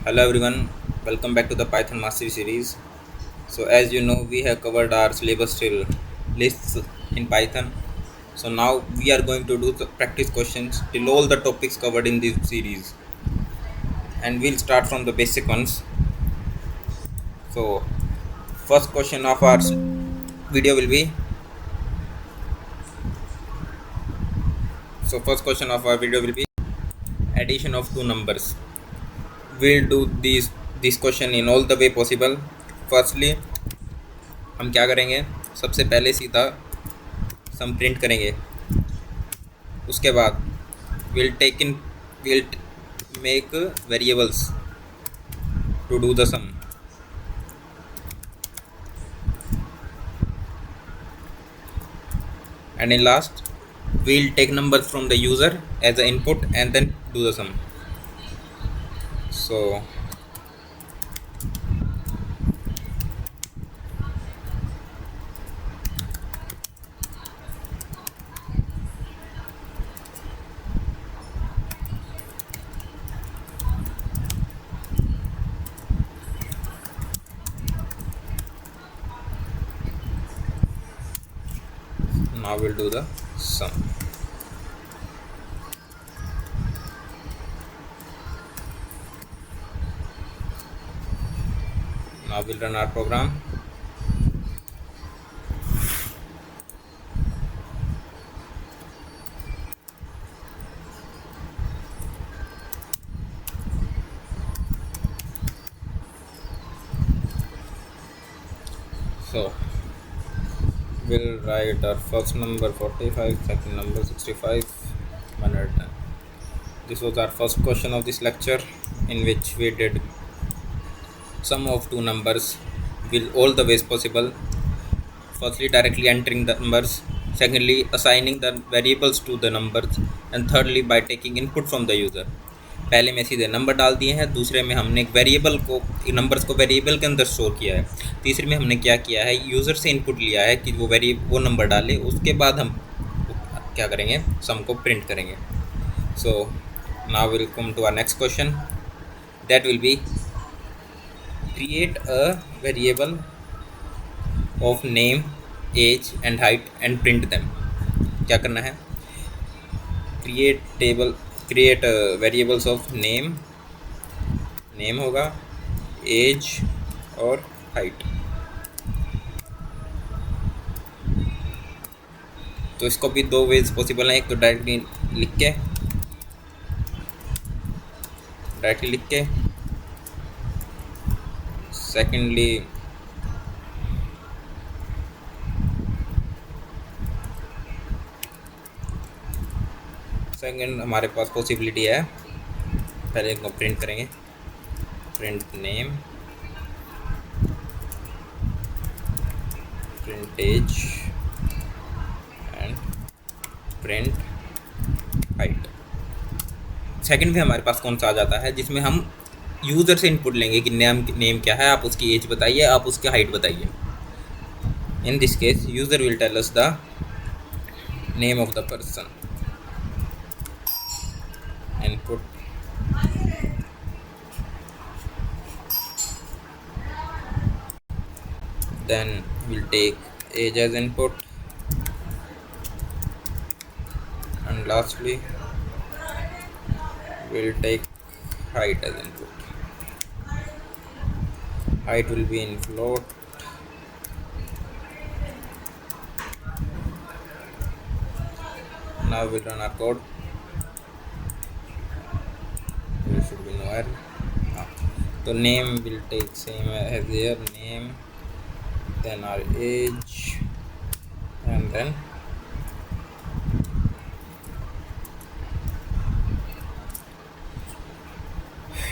Hello everyone, welcome back to the Python Mastery series. So as you know, we have covered our syllabus till lists in Python. So now we are going to do the practice questions till all the topics covered in this series, and we'll start from the basic ones. So first question of our video will be first question of our video will be addition of two numbers. We'll do this question in all the way possible. Firstly, हम क्या करेंगे? सबसे पहले सीधा सम print करेंगे. उसके बाद we'll take in we'll make variables to do the sum, and in last we'll take numbers from the user as the input and then do the sum. So now we'll do the sum. Now we'll run our program. So we'll write our first number 45, second number 65, 110. This was our first question of this lecture, in which we did sum of two numbers with all the ways possible. Firstly, directly entering the numbers. Secondly, assigning the variables to the numbers. And thirdly, by taking input from the user. पहले में सीधे number डाल दिए हैं, दूसरे में हमने एक वेरिएबल को नंबर्स को वेरिएबल के अंदर स्टोर किया है, तीसरे में हमने क्या किया है, यूज़र से इनपुट लिया है कि वो नंबर डाले, उसके बाद हम क्या करेंगे, सम को प्रिंट करेंगे. So now we'll come to our next question, that will be create a variable of name, age and height and print them. क्या करना है, create variables of name होगा, age और height. तो इसको भी दो वेज पॉसिबल है, एक तो डायरेक्टली लिख के सेकंड हमारे पास पॉसिबिलिटी है, पहले इनको प्रिंट करेंगे, print name, print age and print height. Second में हमारे पास कौन सा आ जाता है, जिसमें हम यूज़र से इनपुट लेंगे कि नेम क्या है, आप उसकी एज बताइए, आप उसकी हाइट बताइए. In this case user will tell us the name of the person. Input then we'll take age as input, and lastly we'll take height as input. Height will be in float. Now we'll run our code. There should be no error. So name will take same as here, name, then our age, and then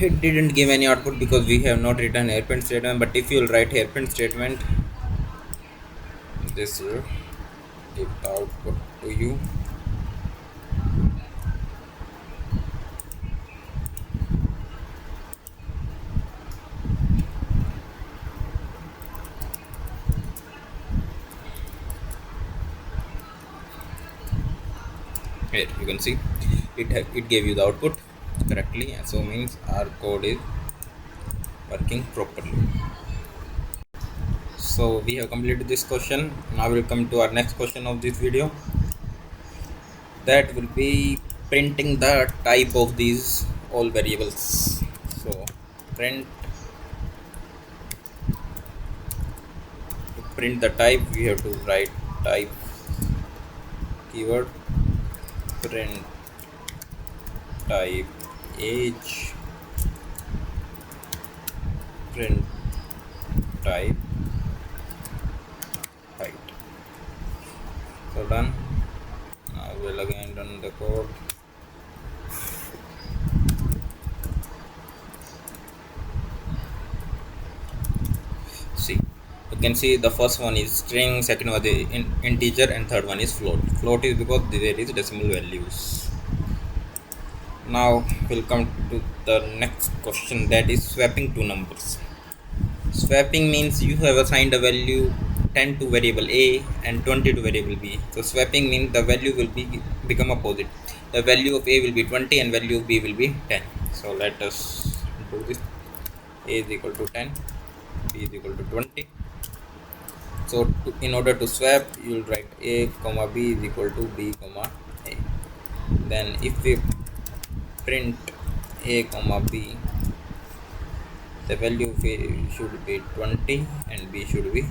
it didn't give any output because we have not written hairpin statement, but if you will write hairpin statement, this will give the output to you. Here you can see it gave you the output correctly, and so means our code is working properly. So we have completed this question. Now we'll come to our next question of this video. That will be printing the type of these all variables. So print, to print the type we have to write type keyword, print type age, print type height. So done. Now we'll again run the code. See, you can see the first one is string, second one is integer, and third one is float. Float is because there is decimal values. Now we'll come to the next question, that is swapping two numbers. Swapping means you have assigned a value 10 to variable A and 20 to variable B. So swapping means the value will become opposite. The value of A will be 20 and value of B will be 10. So let us do this. A is equal to 10, B is equal to 20. So in order to swap, you will write A comma B is equal to B comma A. Then if we print A comma B, the value of A should be 20 and B should be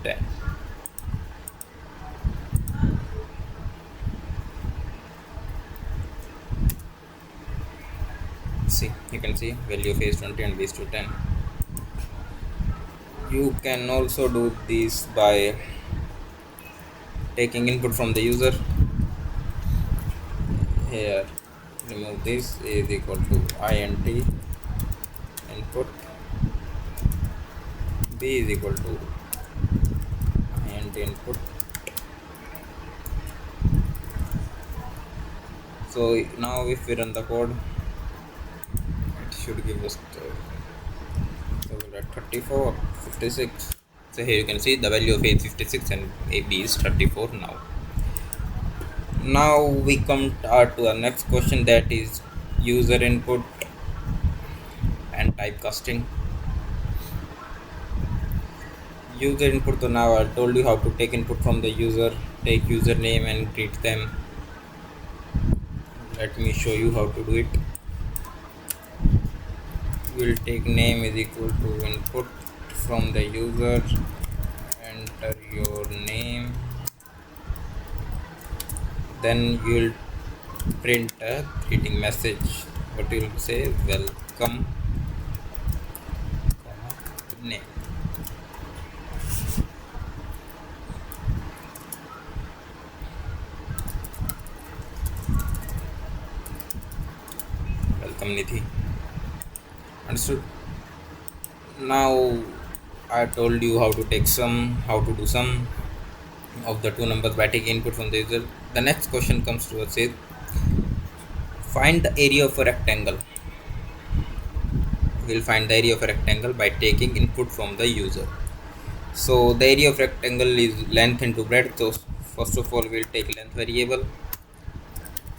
10. See, you can see value of A is 20 and B is to 10. You can also do this by taking input from the user. Here, remove this. A is equal to int input, B is equal to int input. So now if we run the code, it should give us so we'll write 34, 56. So here you can see the value of A is 56 and AB is 34 now. Now we come to our next question, that is user input and typecasting. User input, so now I told you how to take input from the user, take username and greet them. Let me show you how to do it. We'll take name is equal to input from the user, enter your name, then you'll print a greeting message. What you'll say, welcome, name. Welcome Nidhi. Understood? Now I told you how to take sum, how to do sum of the two numbers by taking input from the user. The next question comes to us, says find the area of a rectangle. We'll find the area of a rectangle by taking input from the user. So the area of rectangle is length into breadth. So first of all we'll take length variable,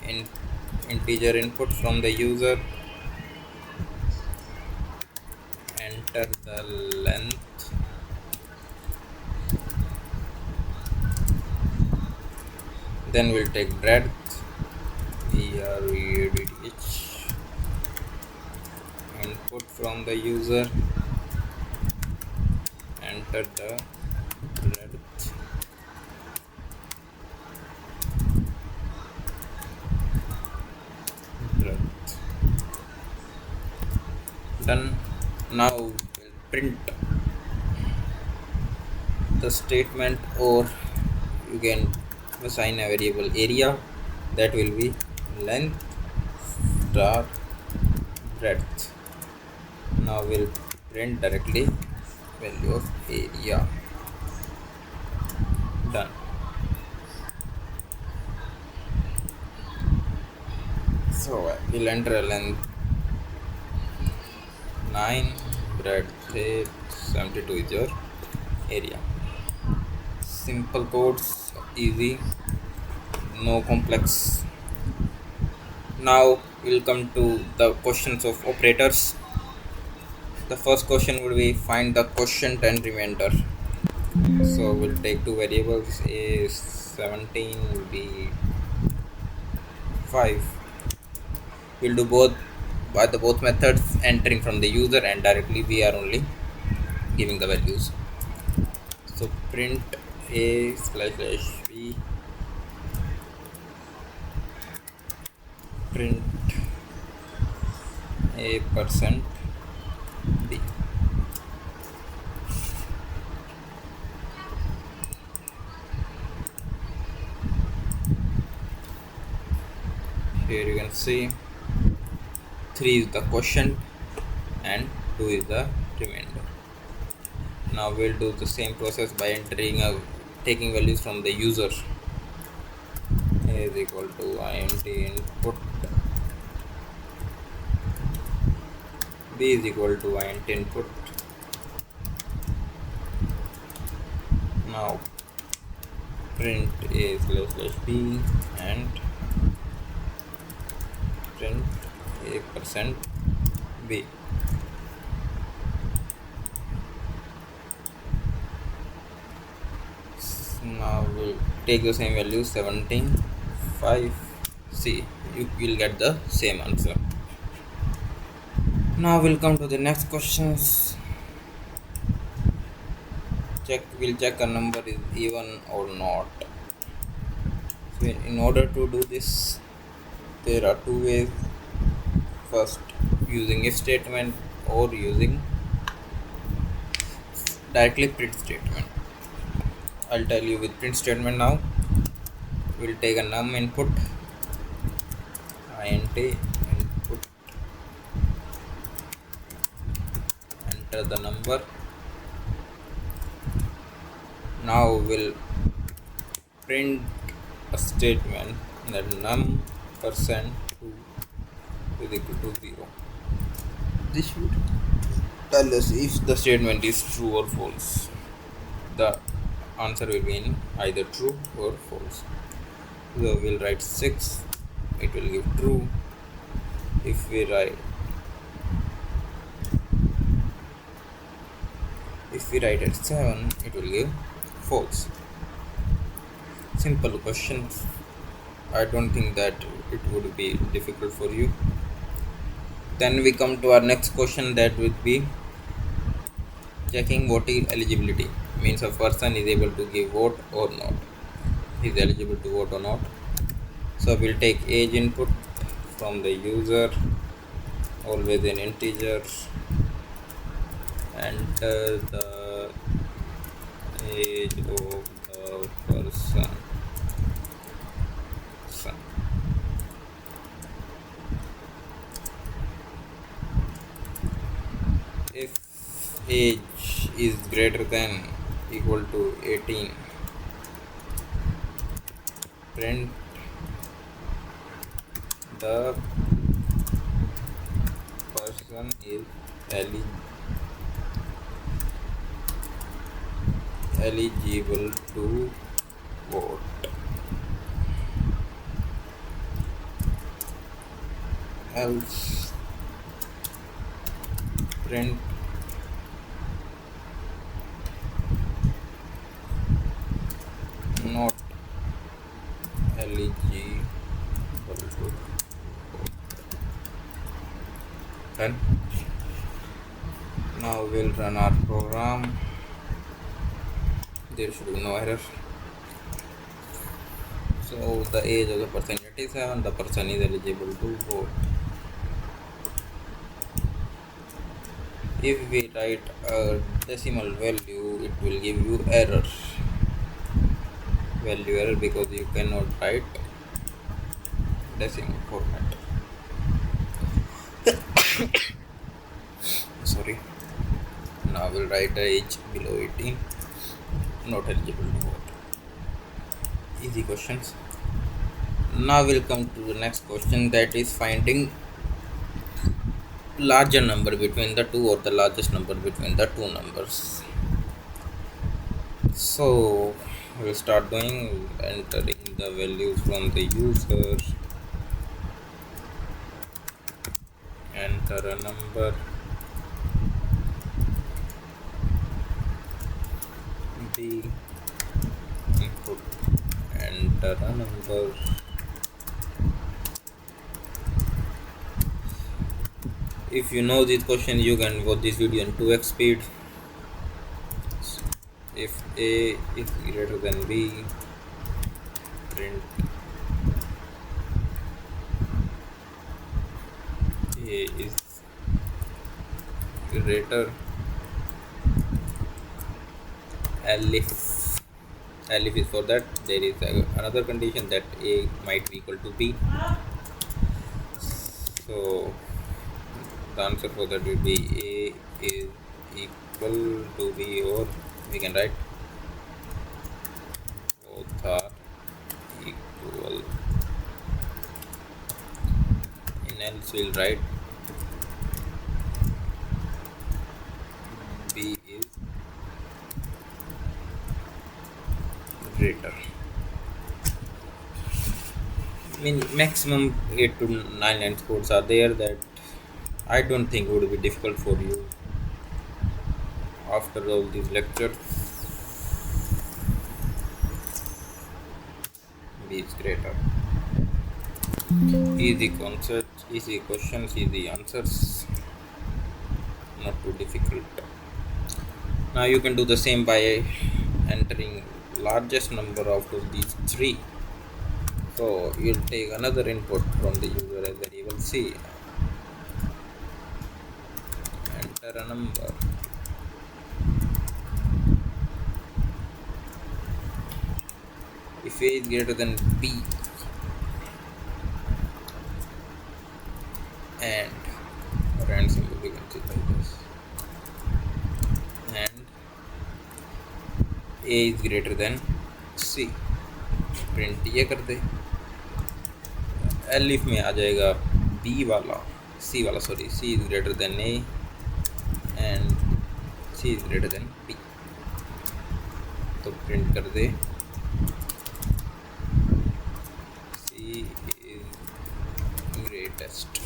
in integer input from the user, enter the length, then we'll take breadth, BREADH, input from the user, enter the breadth, done. Now we'll print the statement, or you can assign a variable area, that will be length star breadth. Now we'll print directly value of area. Done. So we'll enter a length 9, breadth 8, 72 is your area. Simple codes, easy, no complex. Now we'll come to the questions of operators. The first question would be find the quotient and remainder. So we'll take two variables. A 17 will be 5. We'll do both by the both methods, entering from the user and directly we are only giving the values. So print a slash slash b, print a percent b. Here you can see 3 is the quotient and 2 is the remainder. Now we'll do the same process by entering taking values from the user. A is equal to int input, b is equal to int input. Now print a slash slash b and print a percent b. Now we'll take the same value 17 5. See, you will get the same answer. Now we'll come to the next questions. We'll check a number is even or not. So in order to do this, there are two ways. First, using if statement or using directly print statement. I'll tell you with print statement now. We'll take a num input, int input, enter the number. Now we'll print a statement that num percent 2 is equal to 0. This should tell us if the statement is true or false. The answer will be in either true or false. So we'll write 6, it will give true. If we write at 7, it will give false. Simple question. I don't think that it would be difficult for you. Then we come to our next question, that would be checking voting eligibility. Means a person is able to give vote or not. He is eligible to vote or not. So we'll take age input from the user, always an integer. Enter the age of the person. If age is greater than equal to 18, print the person is eligible to vote. Else print not eligible to vote. Done. Now we'll run our program. There should be no error. So the age of the person 87, the person is eligible to vote. If we write a decimal value, it will give you value error, because you cannot write decimal format. Sorry. Now we'll write the age below 18, not eligible to vote. Easy questions. Now we'll come to the next question, that is finding larger number between the two or the largest number between the two numbers. So we'll start doing entering the values from the user. Enter a number, B input, enter a number. If you know this question, you can watch this video in 2x speed. If A is greater than B, print A is greater. Elif is for that there is another condition that A might be equal to B. So the answer for that will be A is equal to B, or we can write both are equal. In else we'll write B is greater. I mean, maximum 8 to 9 lines codes are there that I don't think would be difficult for you after all these lectures. B is greater. Easy concepts, easy questions, easy answers, not too difficult. Now you can do the same by entering largest number out of these three. So you'll take another input from the user as variable C, enter a number. If A is greater than B and rand symbol we can see like this, and A is greater than C, print ये कर दे. Elif में आ जाएगा B वाला, C वाला sorry, C is greater then A and C is greater then B. तो print कर दे C is greatest.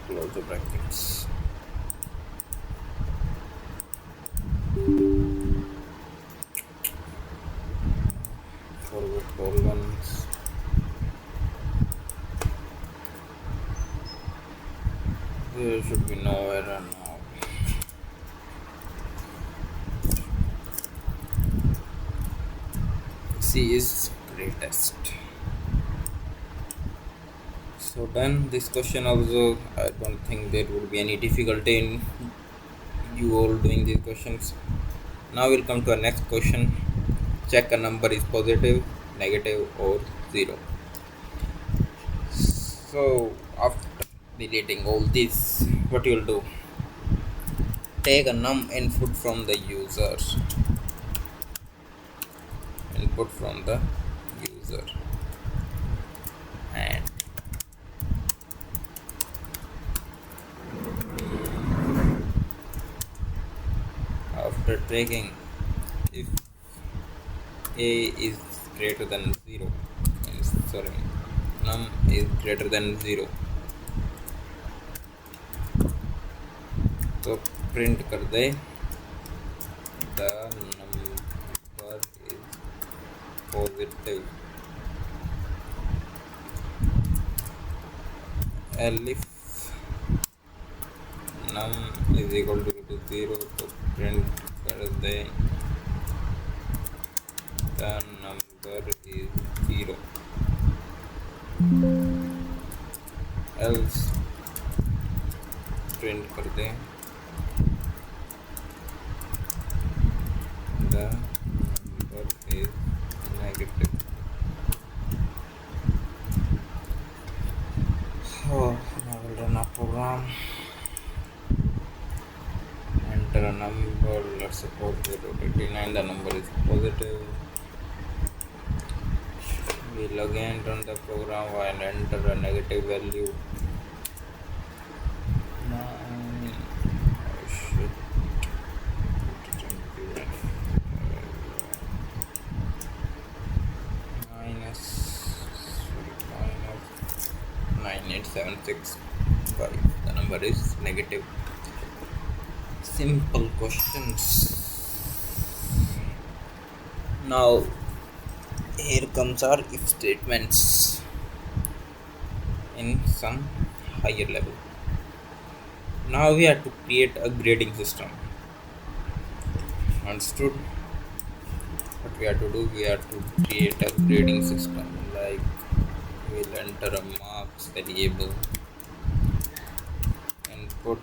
Close the brackets. Forward columns. There should be no error now. C is greatest. So done this question also. I don't think there would be any difficulty in you all doing these questions. Now we'll come to our next question. Check a number is positive, negative or 0. So after deleting all this, what you'll do, take a num input from the user. Input from the user, and after taking, if A is greater than 0, sorry, num is greater than 0, तो print कर दे the number is positive. Elif num is equal to 0, तो print कर दे the number is 0. Else print कर दे the number is negative. So now we'll run our program. Enter a number, let's suppose 0.89, the number is positive. We'll again run the program and enter a negative value. 9 98765. The number is negative. Simple questions. Now here comes our if statements in some higher level. Now we have to create a grading system. Understood? What we have to do, we have to create a grading system, like we'll enter a marks variable, input,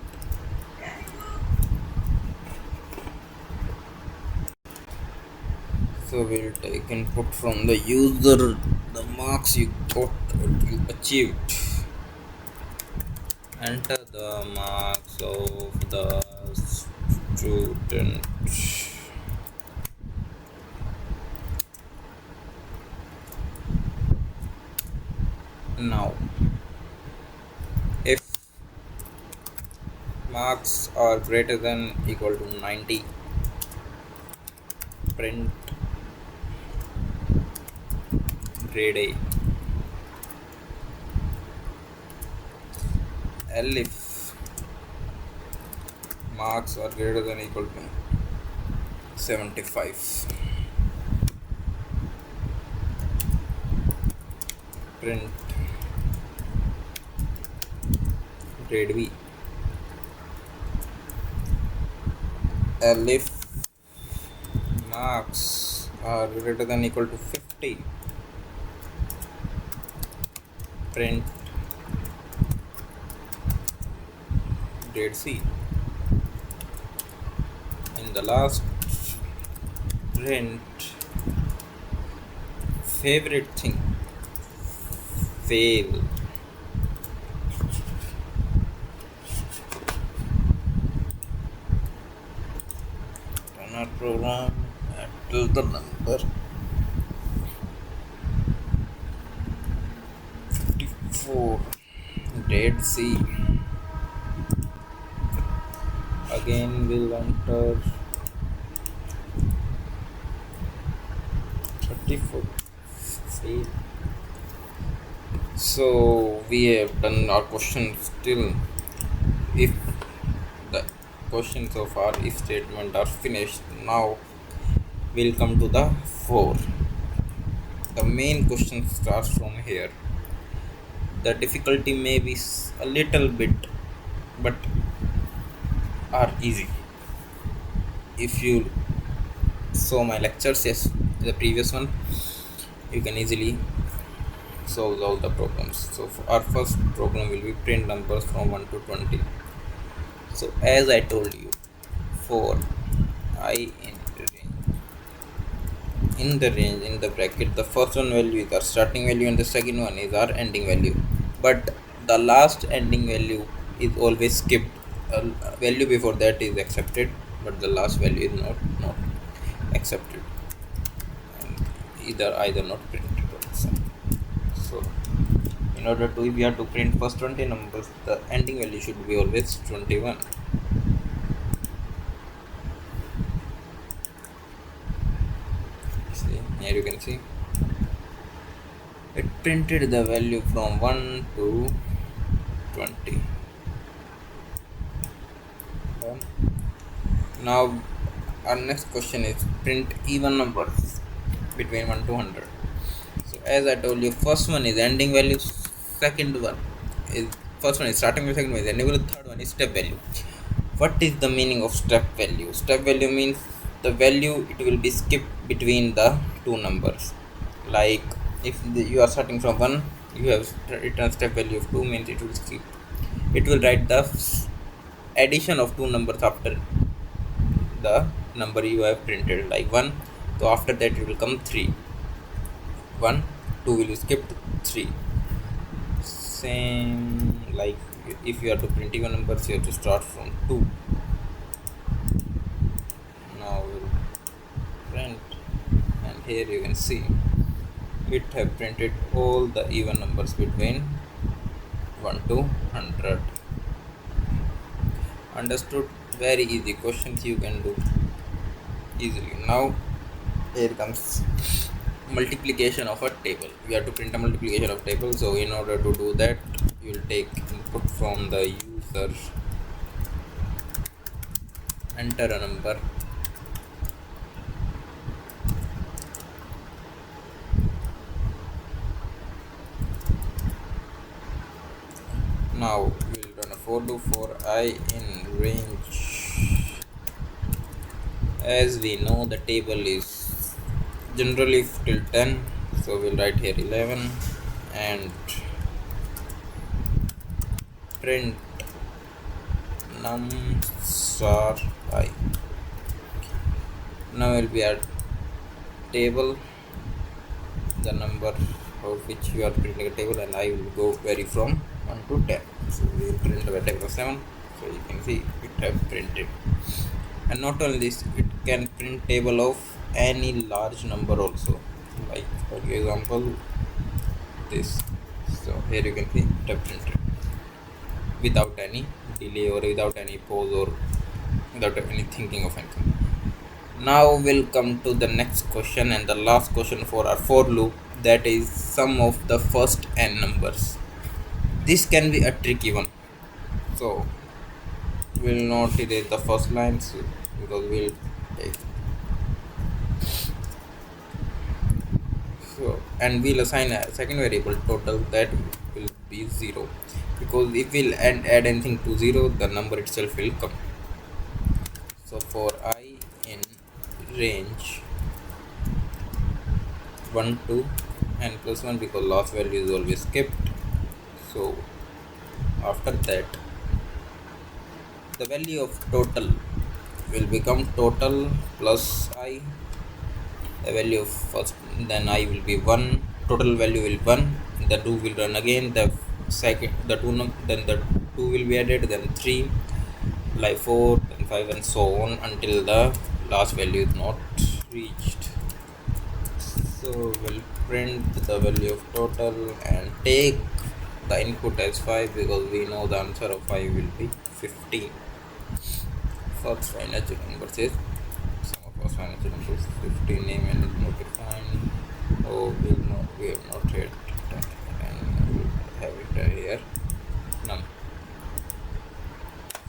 so we'll take input from the user, the marks you got, what you achieved, enter the marks of the student. Now if marks are greater than equal to 90, print grade A. L if marks are greater than equal to 75, print grade B. L if marks are greater than equal to 50, print grade C. In the last, print favorite thing, fail. Run our program until the number 54, grade C. Again we'll enter 34, fail. So we have done our question. Still, if the questions of our if statement are finished, now we'll come to the 4. The main question starts from here. The difficulty may be a little bit, but are easy. If you saw my lectures, yes, the previous one, you can easily solve all the problems. So our first problem will be print numbers from 1 to 20. So as I told you, for I in the range, in the bracket, the first one value is our starting value and the second one is our ending value, but the last ending value is always skipped. Value before that is accepted, but the last value is not accepted, and either not printed also. So in order to, if we have to print first 20 numbers, the ending value should be always 21. See, here you can see it printed the value from 1 to 20. Done. Now our next question is print even numbers between 1 to 100. So as I told you, first one is ending value, second one is first one is starting value, second one is ending value, third one is step value. What is the meaning of step value? Step value means the value it will be skipped between the two numbers. Like if you are starting from 1, you have written step value of 2, means it will skip. It will write the addition of two numbers after the number you have printed, like 1. So after that it will come 3. 1, 2 will be skipped, 3. Same like if you are to print even numbers, you have to start from 2. Now we'll print, and here you can see it have printed all the even numbers between 1 to 100. Understood? Very easy questions you can do easily. Now here comes multiplication of a table. We have to print a multiplication of table. So in order to do that, you will take input from the user, enter a number, now we'll run a for loop for I in range. As we know, the table is generally till 10, so we'll write here 11 and print num star I. Now will be a table, the number of which you are printing a table, and I will go vary from 1 to 10. So we will print the table of 7, so you can see it have printed. And not only this, it can print table of any large number also, like for example this. So here you can see it have printed without any delay or without any pause or without any thinking of anything. Now we'll come to the next question and the last question for our for loop, that is sum of the first n numbers. This can be a tricky one, so we'll not erase the first lines because we'll take so, and we'll assign a second variable total that will be 0, because if we'll add anything to 0, the number itself will come. So for I in range 1 to n plus 1, because last value is always kept, so after that the value of total will become total plus I, the value of first, then I will be 1, total value will 1, the 2 will run again, the second the 2 then the 2 will be added, then 3, like 4, then 5, and so on until the last value is not reached. So we'll print the value of total and take the input as 5, because we know the answer of 5 will be 15. First find natural number says sum of first find natural numbers 15, name and is not defined. Oh, we have not yet done it, and we'll have it here num.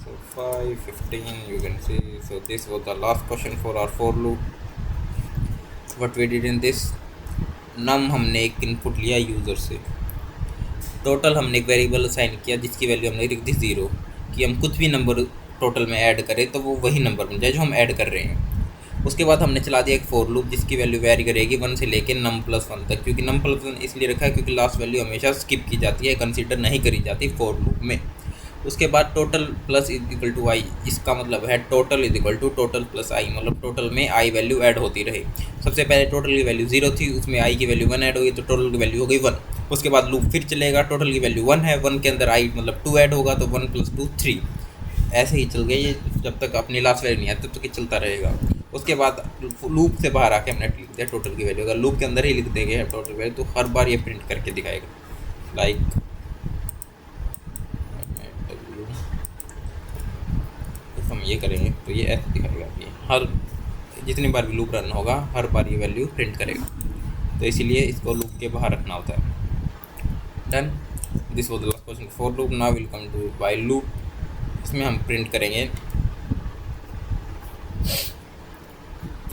So 5, 15 you can see. So this was the last question for our for loop. What we did in this, num हमने एक input लिया user से, total हमने एक variable assign किया जिसकी value हमने लिख दी 0, कि हम कुछ भी नंबर टोटल में ऐड करें तो वो वही नंबर बन जाए जो हम ऐड कर रहे हैं। उसके बाद हमने चला दिया एक फॉर लूप जिसकी वैल्यू वेरी करेगी 1 से लेके नम प्लस 1 तक, क्योंकि नम प्लस 1 इसलिए रखा है क्योंकि लास्ट वैल्यू हमेशा स्किप की जाती है, कंसीडर नहीं करी जाती फॉर लूप में। उसके बाद total plus is equal to I, इसका मतलब है total is equal to total plus I, मतलब टोटल में आई वैल्यू ऐड होती रहे। सबसे पहले टोटल की वैल्यू 0 थी, उसमें आई की वैल्यू 1 ऐड होगी तो टोटल की वैल्यू हो गई 1। उसके बाद लूप फिर चलेगा, टोटल की वैल्यू 1 है, 1 के अंदर आई मतलब 2 ऐड होगा तो 1 + 2 3, ऐसे ही चल गई ये जब तक अपनी लास्ट वैल्यू नहीं आती तब तक चलता रहेगा। उसके बाद लूप से बाहर आके हमने लिख दिया टोटल की वैल्यू, अगर लूप के अंदर ही लिख देंगे टोटल वैल्यू तो हर बार ये प्रिंट करके दिखाएगा। लाइक हम ये करेंगे तो ये ऐसे दिखाएगा, ये हर जितनी बार भी लूप रन होगा हर बार ये वैल्यू प्रिंट करेगा, तो इसीलिए इसको लूप के बाहर रखना होता है। Done, this was the last question for loop. Now we'll come to while loop. इसमें हम प्रिंट करेंगे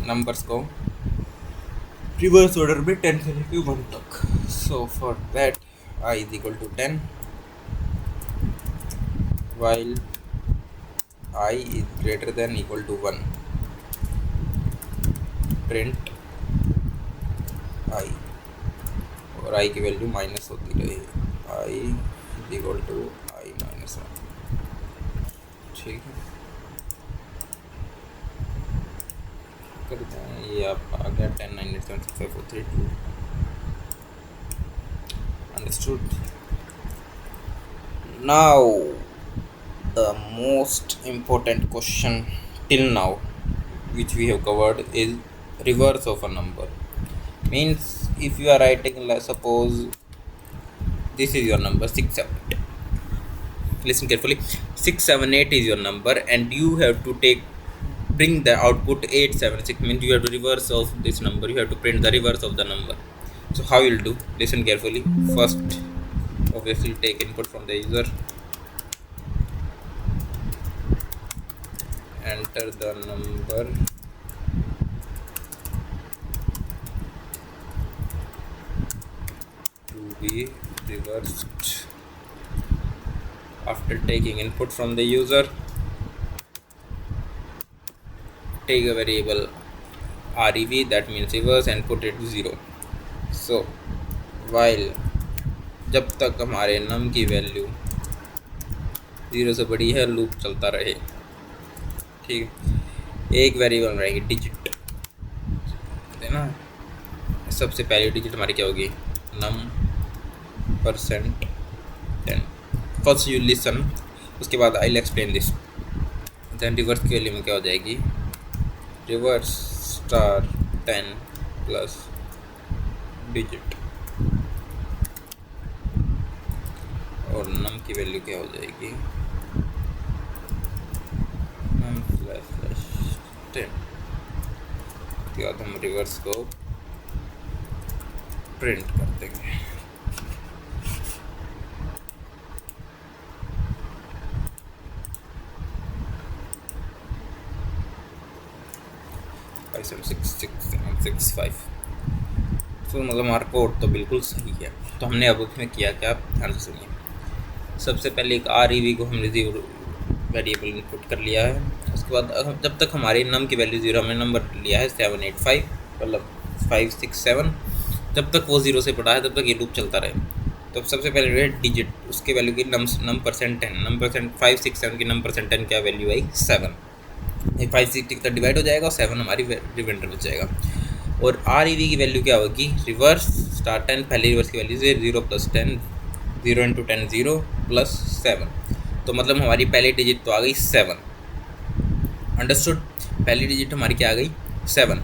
नंबर्स को रिवर्स ऑर्डर में 10 से लेकर 1 तक। So for that i is equal to 10 while I is greater than equal to 1, print I, और I की वैल्यू माइनस होती रहे, I is equal to I minus 1। ठीक है, करते हैं, ये आप आ गया 10 9 8 7 6 5 4 3 2। Understood? Now the most important question till now which we have covered is reverse of a number. Means if you are writing, let's suppose this is your number 6 7 8, listen carefully, 6 7 8 is your number and you have to bring the output 8 7 6, means you have to reverse of this number, you have to print the reverse of the number. So how you will do, listen carefully. First obviously take input from the user, enter the number to be reversed. After taking input from the user, take a variable rev, that means reverse, and put it 0. So while जब तक हमारे नम की value 0 से बड़ी है loop चलता रहे। ठीक है, एक वेरिएबल रहेगी डिजिट, है ना। सबसे पहली डिजिट हमारी क्या होगी, num percent 10। First you listen, उसके बाद I will explain this. Then reverse की वैल्यू में क्या हो जाएगी, रिवर्स स्टार 10 प्लस डिजिट, और नम की वैल्यू क्या हो जाएगी, नम स्लैश 10। उसके बाद हम रिवर्स को प्रिंट कर देंगे। तो मतलब हमारा कोड तो बिल्कुल सही है। तो हमने अब उसमें किया क्या, ध्यान से सुनिए। सबसे पहले एक REV को हमने 0 वेरिएबल इनपुट कर लिया है। उसके बाद जब तक हमारी नम की वैल्यू 0, हमने नंबर लिया है 785, मतलब 567, जब तक वो 0 से बड़ा है तब तक ये लूप चलता रहे। तो सबसे पहले डिजिट, उसके वैल्यू की नम परसेंट 10, नम परसेंट 567 की नम परसेंट 10 क्या वैल्यू आई 7। 560 तक डिवाइड हो जाएगा और 7 हमारी रिमाइंडर बच जाएगा। और REV की वैल्यू क्या होगी, रिवर्स स्टार 10, पहले रिवर्स की वैल्यू से 0 प्लस 10, 0 इंटू 10 0 प्लस 7। तो मतलब हमारी पहली डिजिट तो आ गई 7। अंडरस्टूड, पहली डिजिट हमारी क्या आ गई 7।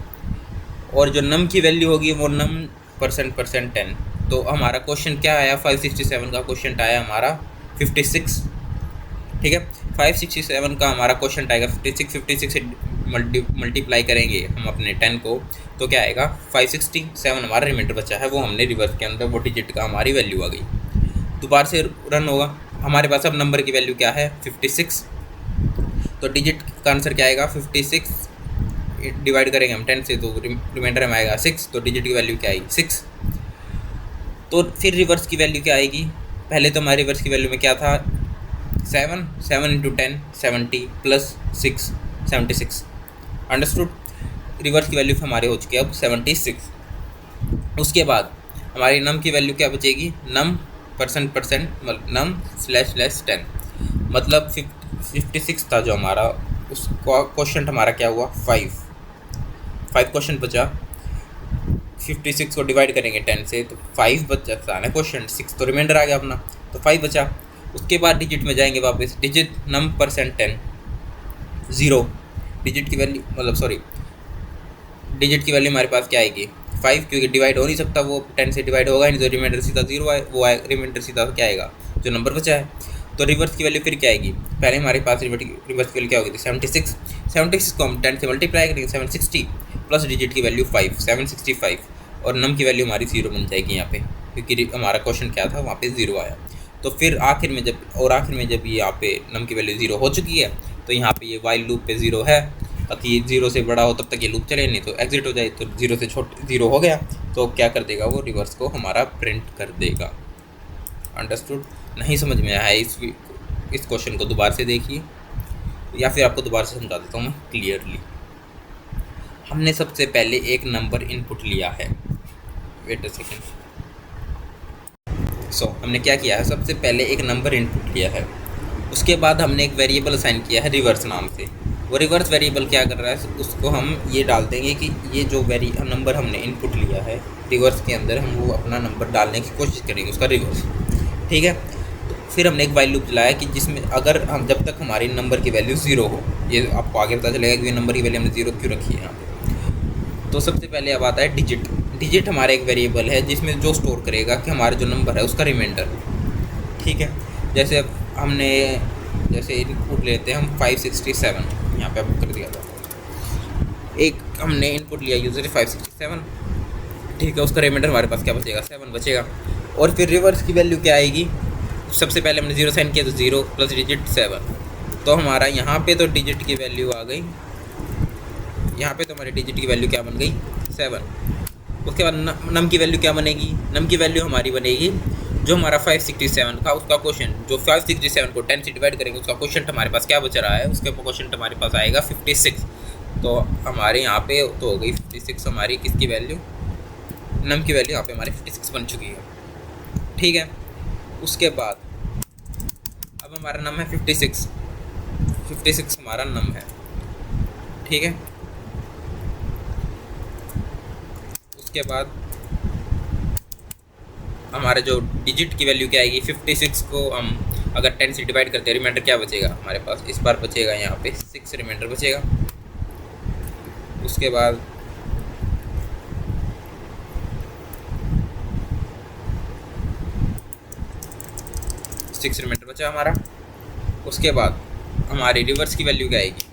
और जो नम की वैल्यू होगी वो नम परसेंट 10। तो हमारा क्वेश्चन क्या आया, 567 का क्वेश्चन आया हमारा 56। ठीक है, 567 का हमारा क्वेश्चन आएगा 56 से मल्टीप्लाई करेंगे हम अपने 10 को, तो क्या आएगा 567 हमारा रिमाइंडर बचा है, वो हमने रिवर्स के अंदर वो डिजिट का हमारी वैल्यू आ गई। दोबारा से रन होगा, हमारे पास अब नंबर की वैल्यू क्या है 56। तो डिजिट का आंसर क्या आएगा 56, डिवाइड करेंगे हम 10 से तो रिमाइंडर में आएगा 6, तो डिजिट की वैल्यू क्या आएगी 6। तो फिर रिवर्स की वैल्यू क्या आएगी, पहले तो हमारे रिवर्स की वैल्यू में क्या था 7 इंटू 10 70 प्लस 6 76। अंडरस्टूड, रिवर्स की वैल्यू हमारे हो चुकी है अब 76। उसके बाद हमारी नम की वैल्यू क्या बचेगी, नम परसेंट नम स्लैश 10, मतलब 56 था जो हमारा, उसका क्वेश्चन हमारा क्या हुआ 5 क्वेश्चन बचा। 56 को डिवाइड करेंगे 10 से तो 5 बच जाता है ना क्वेश्चन, 6 तो रिमाइंडर आ गया अपना, तो 5 बचा। उसके बाद डिजिट में जाएंगे वापस, डिजिट नम परसेंट 10 0, डिजिट की वैल्यू मतलब सॉरी डिजिट की वैल्यू हमारे पास क्या आएगी 5, क्योंकि डिवाइड हो नहीं सकता, वो 10 से डिवाइड होगा नहीं, तो रिमाइंडर सीधा 0 आए, वो आए रिमाइंडर सीधा क्या आएगा जो नंबर बचा है। तो रिवर्स की वैल्यू फिर क्या आएगी, पहले हमारे पास रिवर्स की वैल्यू क्या होगी थी 76 को हम 10 से मल्टीप्लाई करेंगे 760 प्लस डिजिट की वैल्यू 5 765, और नम की वैल्यू हमारी 0 बन जाएगी यहाँ पे, क्योंकि हमारा क्वेश्चन क्या था वहाँ पे 0 आया। तो फिर आखिर में जब ये यहाँ पे नम की वैल्यू 0 हो चुकी है, तो यहाँ पे ये वाइल लूप पे 0 है, ताकि ये 0 से बड़ा हो तब तक ये लूप चले, नहीं तो एग्जिट हो जाए। तो 0 से 0 हो गया तो क्या कर देगा वो रिवर्स को हमारा प्रिंट कर देगा। अंडरस्टूड, नहीं समझ में आया इस क्वेश्चन को दोबारा से देखिए, या फिर आपको दोबारा से समझा देता हूँ मैं क्लियरली। हमने सबसे पहले एक नंबर इनपुट लिया है, वेट अ सेकेंड। हमने क्या किया है, सबसे पहले एक नंबर इनपुट लिया है, उसके बाद हमने एक वेरिएबल असाइन किया है रिवर्स नाम से। वो रिवर्स वेरिएबल क्या कर रहा है, उसको हम ये डाल देंगे कि ये जो नंबर हमने इनपुट लिया है रिवर्स के अंदर, हम वो अपना नंबर डालने की कोशिश करेंगे उसका रिवर्स। ठीक है, तो फिर हमने एक वाइल लूप चलाया कि जिसमें अगर हम जब तक हमारे नंबर की वैल्यू 0 हो, ये आपको आगे पता चलेगा कि ये नंबर की वैल्यू हमने 0 क्यों रखी है यहाँ पे। तो सबसे पहले अब आता है डिजिट हमारा एक वेरिएबल है जिसमें जो स्टोर करेगा कि हमारा जो नंबर है उसका रिमाइंडर। ठीक है, जैसे हमने इनपुट लेते हैं हम 567, यहाँ पे कर दिया था, एक हमने इनपुट लिया यूजर 567। ठीक है, उसका रिमाइंडर हमारे पास क्या बचेगा 7 बचेगा। और फिर रिवर्स की वैल्यू क्या आएगी, सबसे पहले हमने 0 साइन किया तो 0 प्लस डिजिट 7, तो हमारा यहाँ पे तो डिजिट की वैल्यू आ गई, यहाँ पे तो हमारी डिजिट की वैल्यू क्या बन गई 7। उसके बाद नम की वैल्यू क्या बनेगी, नम की वैल्यू हमारी बनेगी जो हमारा 567 का उसका क्वेश्चन, जो 567 को 10 से डिवाइड करेंगे उसका क्वेश्चन हमारे पास क्या बच रहा है, उसके क्वेश्चन हमारे पास आएगा 56। तो हमारे यहाँ पे तो हो गई 56 हमारी किसकी वैल्यू, नम की वैल्यू यहाँ पे हमारी 56 बन चुकी है। ठीक है, उसके बाद अब हमारा नम है 56 हमारा नम है। ठीक है, उसके बाद हमारे जो डिजिट की वैल्यू क्या आएगी, 56 को हम अगर 10 से डिवाइड करते हैं रिमाइंडर क्या बचेगा हमारे पास, इस बार बचेगा यहाँ पे 6 रिमाइंडर बचेगा। उसके बाद सिक्स रिमाइंडर बचा हमारा। उसके बाद हमारी रिवर्स की वैल्यू क्या आएगी,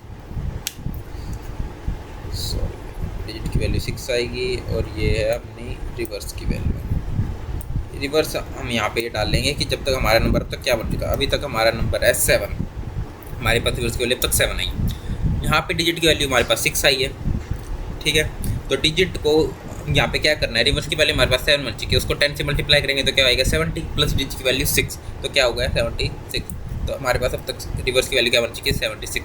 डिजिट की वैल्यू 6 आएगी और ये है अपनी रिवर्स की वैल्यू। रिवर्स हम यहाँ पे ये डाल लेंगे कि जब तक हमारा नंबर अब तक क्या बन चुका, अभी तक हमारा नंबर है 7, हमारे पास रिवर्स की वैल्यू अब तक 7 आई। यहाँ पे डिजिट की वैल्यू हमारे पास 6 आई है। ठीक है, तो डिजिट को यहाँ पे क्या करना है, रिवर्स की वैल्यू हमारे पास 7 बन चुकी है, उसको 10 से मल्टीप्लाई करेंगे तो क्या आएगा 70 प्लस डिजिट की वैल्यू 6, तो क्या हो गया 76। तो हमारे पास अब तक रिवर्स की वैल्यू क्या बन चुकी है 76।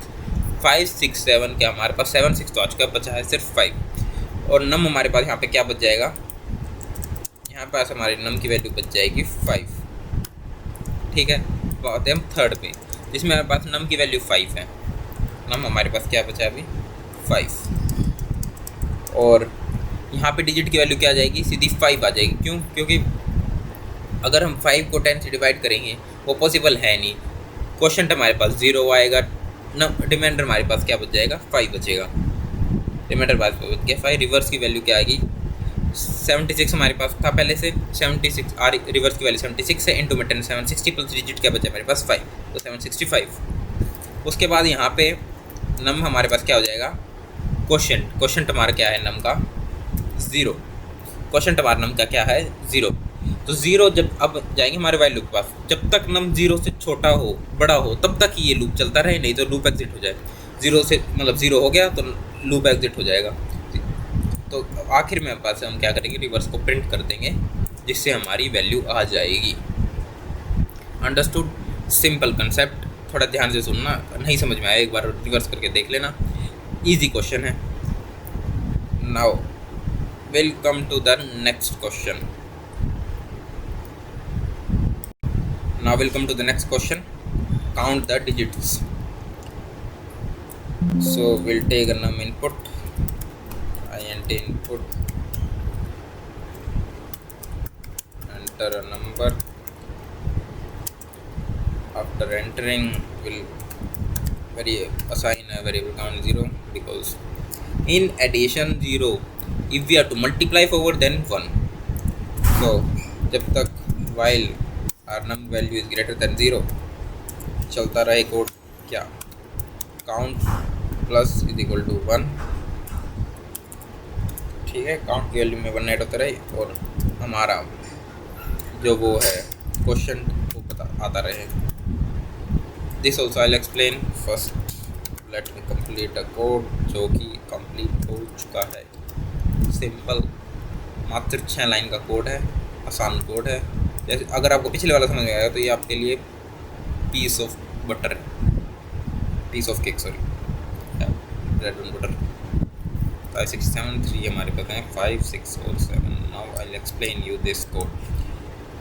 5 6 7 क्या हमारे पास 7 6 तो आज का बचा है सिर्फ 5, और नम हमारे पास यहाँ पे क्या बच जाएगा, यहाँ पास हमारे नम की वैल्यू बच जाएगी 5। ठीक है, तो आते हैं हम थर्ड पे जिसमें हमारे पास नम की वैल्यू 5 है, नम हमारे पास क्या बचा अभी 5, और यहाँ पे डिजिट की वैल्यू क्या आ जाएगी, सीधी 5 आ जाएगी। क्यों, क्योंकि अगर हम 5 को 10 से डिवाइड करेंगे वो पॉसिबल है नहीं, क्वेश्चन हमारे पास 0 आएगा, रिमाइंडर हमारे पास क्या बच जाएगा 5 बचेगा, रिमाइंडर पास बच गया 5। रिवर्स की वैल्यू क्या आएगी 76 हमारे पास था पहले से, 76 रिवर्स की वैल्यू 76 है, इंटू में 10 760 प्लस डिजिट क्या बचा हमारे पास 5, तो 765। उसके बाद यहाँ पे नम हमारे पास क्या हो जाएगा, क्वेश्चन हमारा क्या है नम का 0, क्वेश्चन हमारा नम का क्या है 0। तो 0 जब अब जाएंगे हमारे वाइल लूप के पास, जब तक नम 0 से छोटा हो बड़ा हो तब तक ही ये लूप चलता रहे, नहीं तो लूप एग्जिट हो जाए। 0 से मतलब 0 हो गया तो लूप एग्जिट हो जाएगा। तो आखिर में पास हम क्या करेंगे, रिवर्स को प्रिंट कर देंगे जिससे हमारी वैल्यू आ जाएगी। अंडरस्टूड, सिंपल कंसेप्ट, थोड़ा ध्यान से सुनना, नहीं समझ में आया एक बार रिवर्स करके देख लेना, इजी क्वेश्चन है। Now welcome to the next question. Now welcome to the next question. Count the digits. So we'll take a num input, int input, enter a number. After entering, we'll assign a variable count 0 because in addition 0, if we are to multiply forward then 1. So जब तक while our num value is greater than 0 चलता रहे code क्या, count plus is equal to 1। ठीक है, count की value में 1 add होता रहे और हमारा जो वो है क्वेश्चन वो पता आता रहे। This also I will explain. First let me complete a code जो कि कंप्लीट हो चुका है। सिंपल, मात्र 6 लाइन का कोड है, आसान कोड है। जैसे अगर आपको पिछले वाला समझ में आया तो ये आपके लिए पीस ऑफ बटर है, piece of cake sorry, bread and butter. 5 6 7 3 हमारे पास हैं, 5 6 और 7। Now I will explain you this code.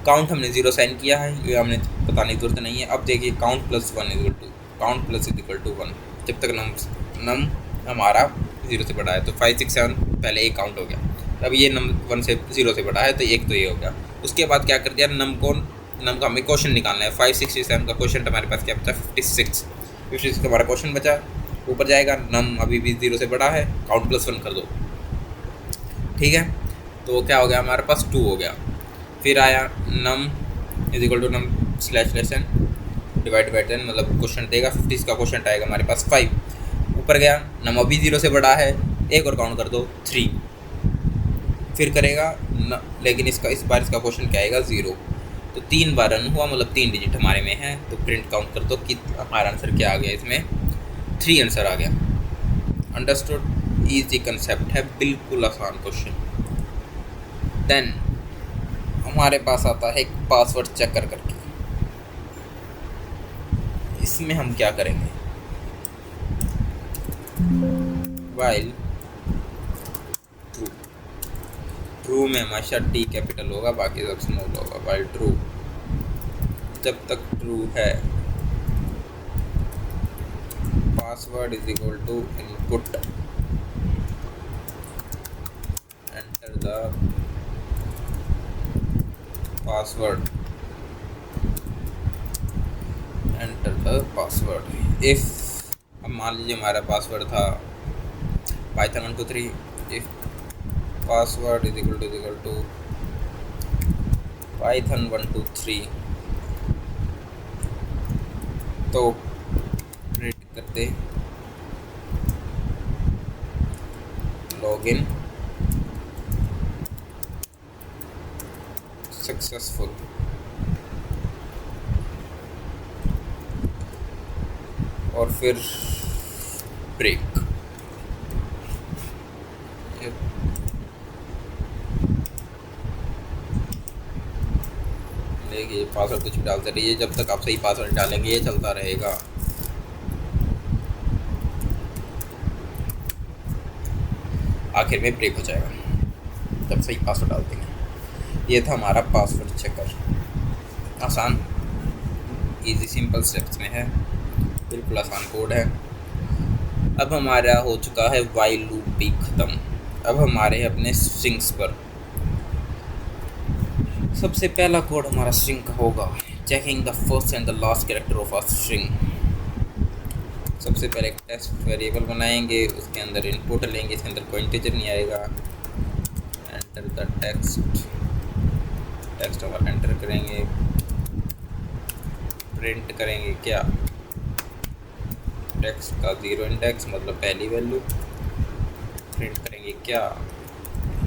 Count हमने 0 साइन किया है, ये हमने बताने की जरूरत नहीं है। अब देखिए count plus 1 is equal to, count plus is equal to 1 जब तक नम हमारा 0 से बड़ा है। तो 5 6 7 पहले एक काउंट हो गया, अब ये नम 1 से 0 से बड़ा है तो एक तो ये हो गया। उसके बाद क्या कर दिया, नम का हमें क्वेश्चन निकालना है। 5 6 7 का क्वेश्चन हमारे पास क्या बचा 56 हमारा क्वेश्चन बचा। ऊपर जाएगा, नम अभी भी 0 से बड़ा है, काउंट प्लस 1 कर दो। ठीक है, तो क्या हो गया हमारे पास 2 हो गया। फिर आया num is equal to num slash lesson divide by 10, मतलब क्वेश्चन देगा 50 का क्वेश्चन आएगा हमारे पास 5। ऊपर गया, नम अभी 0 से बड़ा है, एक और काउंट कर दो 3। फिर करेगा लेकिन इस बार इसका क्वेश्चन क्या आएगा 0। तो 3 बार रन हुआ, मतलब 3 डिजिट हमारे में है, तो प्रिंट काउंट कर दो कि हमारा आंसर क्या आ गया, इसमें 3 आंसर आ गया। अंडरस्टूड, ईजी कंसेप्ट है, बिल्कुल आसान क्वेश्चन। देन हमारे पास आता है एक पासवर्ड चेकर करके। इसमें हम क्या करेंगे, वाइल ट्रू, ट्रू में हमेशा टी कैपिटल होगा, बाकी सब स्मॉल होगा। वाइल ट्रू, जब तक ट्रू है, password is equal to input, enter the password, enter the password. If, अब मान लीजिए हमारा पासवर्ड था Python 1 2 3, if password is equal to Python 1 2 3, तो प्रिंट करते लॉगिन सक्सेसफुल, और फिर ब्रेक। देखिए पासवर्ड कुछ भी डालते रहिए, जब तक आप सही पासवर्ड डालेंगे ये चलता रहेगा। आखिर में ब्रेक हो जाएगा जब सही पासवर्ड डाल देंगे। ये था हमारा पासवर्ड चेकर, आसान, इजी सिंपल स्टेप्स में है, बिल्कुल आसान कोड है। अब हमारा हो चुका है वाइल लूप भी ख़त्म। अब हमारे अपने स्ट्रिंग्स पर। सबसे पहला कोड हमारा स्ट्रिंग का होगा, checking the first and the last character of a string. सबसे पहले एक टेक्स्ट वेरिएबल बनाएंगे, उसके अंदर इनपुट लेंगे, इसके अंदर कोई इंटीजर नहीं आएगा। एंटर द टेक्स्ट, टेक्स्ट हमारा एंटर करेंगे, प्रिंट करेंगे क्या, टेक्स्ट का 0 इंडेक्स मतलब पहली वैल्यू, प्रिंट करेंगे क्या,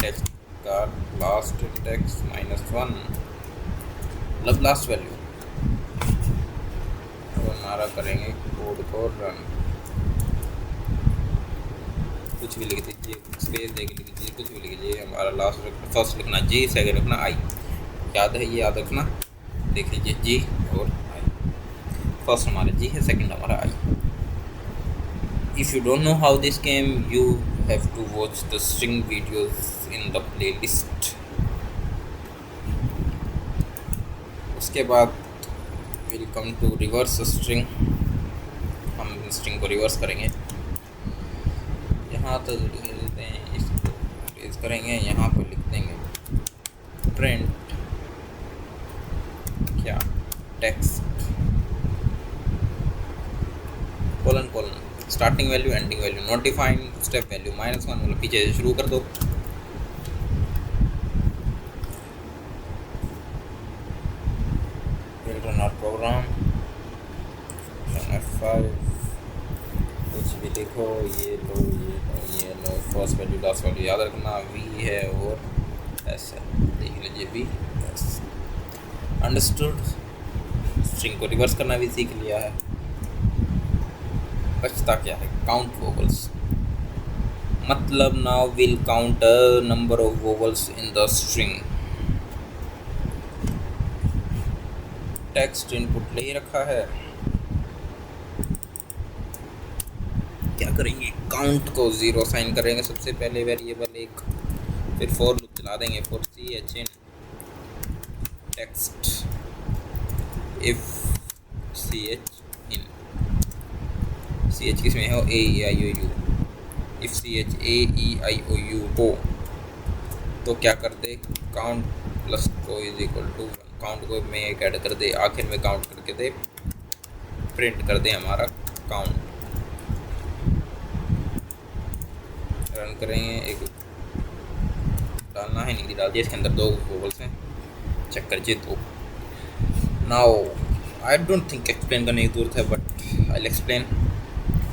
टेक्स्ट का लास्ट इंडेक्स -1 मतलब लास्ट वैल्यू। अब हमारा करेंगे कोड को रन, कुछ भी लिख दीजिए, स्पेस देके लिख दीजिए, कुछ भी लिख दीजिए। हमारा लास्ट फर्स्ट लिखना जी, सेकंड लिखना आई, याद है, ये याद रखना। देख लीजिए जी और आई, फर्स्ट हमारा जी है, सेकंड हमारा आई। If you don't know how this came, you have to watch the string videos in the playlist. उसके बाद we'll come to reverse string, हम string को रिवर्स करेंगे। यहाँ तो लिख देते हैं, इसको रेज करेंगे, यहाँ पर लिख देंगे print क्या, text colon colon, starting value ending value, notifying step value -1 मतलब पीछे से शुरू कर दो। रन आवर प्रोग्राम, F5, कुछ भी लिखो, ये लो ये लो ये लो, फर्स्ट वैल्यू लास्ट वैल्यू याद रखना, V है और S है, देख लीजिए V S। अंडरस्टूड, स्ट्रिंग को रिवर्स करना भी सीख लिया है। बचता क्या है, काउंट वोवल्स, मतलब now will count number of vowels in the string. Text input ले ही रखा है, क्या करेंगे, काउंट को 0 साइन करेंगे सबसे पहले वेरिएबल एक, फिर फॉर लूप चला देंगे, for ch in text if ch in, ch किसमें हो, a e i o u, if ch a e i o u हो तो क्या कर दे, काउंट प्लस को इज इक्वल टू, काउंट को में एक ऐड कर दे, आखिर में काउंट करके दे, प्रिंट कर दे हमारा काउंट। रन करेंगे, एक डालना है, नहीं डाल दिया, इसके अंदर 2 वोवल्स हैं, चेक कर जी 2। Now I don't think explain करने की जरूरत है, बट आई एक्सप्लेन।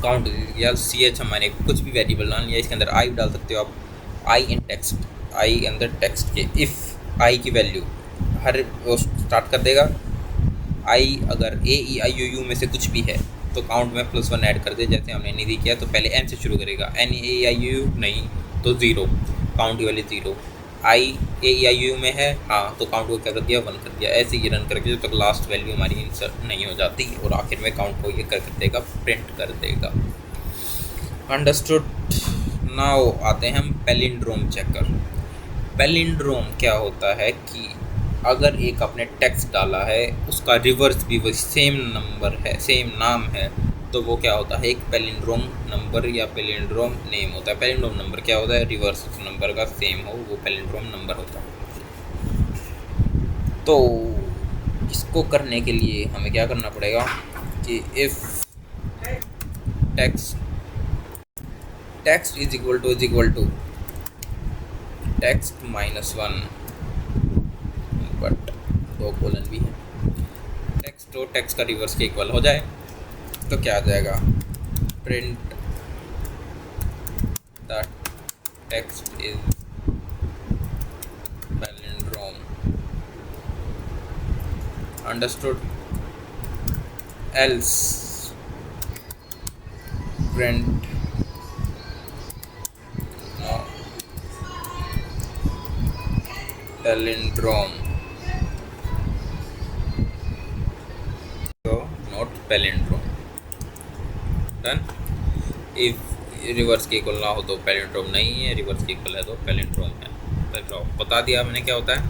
काउंट या ch हमारे कुछ भी वेरिएबल डाल लिया, इसके अंदर आई डाल सकते हो आप, आई इन टेक्स्ट, आई अंदर टेक्स्ट के, इफ़ आई की वैल्यू हर स्टार्ट कर देगा। आई अगर ए ई आई यू यू में से कुछ भी है तो काउंट में +1 ऐड कर दे, जैसे हमने निधि किया। तो पहले एम से शुरू करेगा, N A E I U U नहीं तो 0, काउंट वाली 0। आई ए ई आई यू में है हाँ, तो काउंट को क्या कर दिया 1 कर दिया। ऐसे ही रन करके जब तक लास्ट वैल्यू हमारी इंसर्ट नहीं हो जाती, और आखिर में काउंट को ये कर देगा, प्रिंट कर देगा। अंडरस्टूड। नाउ आते हैं हम पैलिंड्रोम चेकर। पैलिंड्रोम क्या होता है कि अगर एक आपने टेक्स्ट डाला है उसका रिवर्स भी वही सेम नंबर है, सेम नाम है, तो वो क्या होता है एक पैलिंड्रोम नंबर या पैलिंड्रोम नेम होता है। पैलिंड्रोम नंबर क्या होता है, रिवर्स उस नंबर का सेम हो, वो पैलिंड्रोम नंबर होता है। तो इसको करने के लिए हमें क्या करना पड़ेगा कि if text is equal to text -1, but 2 colon भी है, टेक्स्ट तो टेक्स्ट का रिवर्स के इक्वल हो जाए तो क्या आ जाएगा, print the text is palindrome. Understood. Else print palindrome, so not palindrome। Done. If reverse के इक्वल ना हो तो पैलिंड्रोम नहीं है, रिवर्स के इक्वल है तो पैलिंड्रोम है। तो बता दिया मैंने क्या होता है।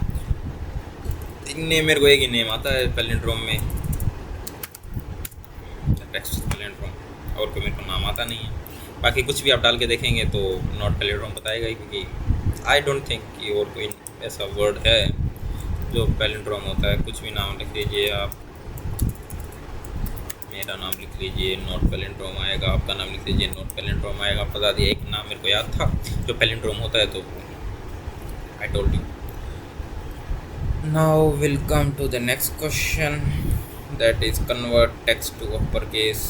नेम मेरे को एक ही नेम आता है पैलिंड्रोम में, टेक्स्ट पैलिंड्रोम, और कोई मेरे को नाम आता नहीं है। बाकी कुछ भी आप डाल के देखेंगे तो नॉट पैलिंड्रोम बताएगा ही, क्योंकि आई डोंट थिंक कि और कोई ऐसा वर्ड है जो पैलिंड्रोम होता है। कुछ भी नाम लिख लीजिए आप, मेरा नाम लिख लीजिए नॉट पैलिंड्रोम आएगा, आपका नाम लिख लीजिए नॉट पैलिंड्रोम आएगा। बता दिया, एक नाम मेरे को याद था जो पैलिंड्रोम होता है, तो I told you. Now we'll come to the next question, that is convert text to upper case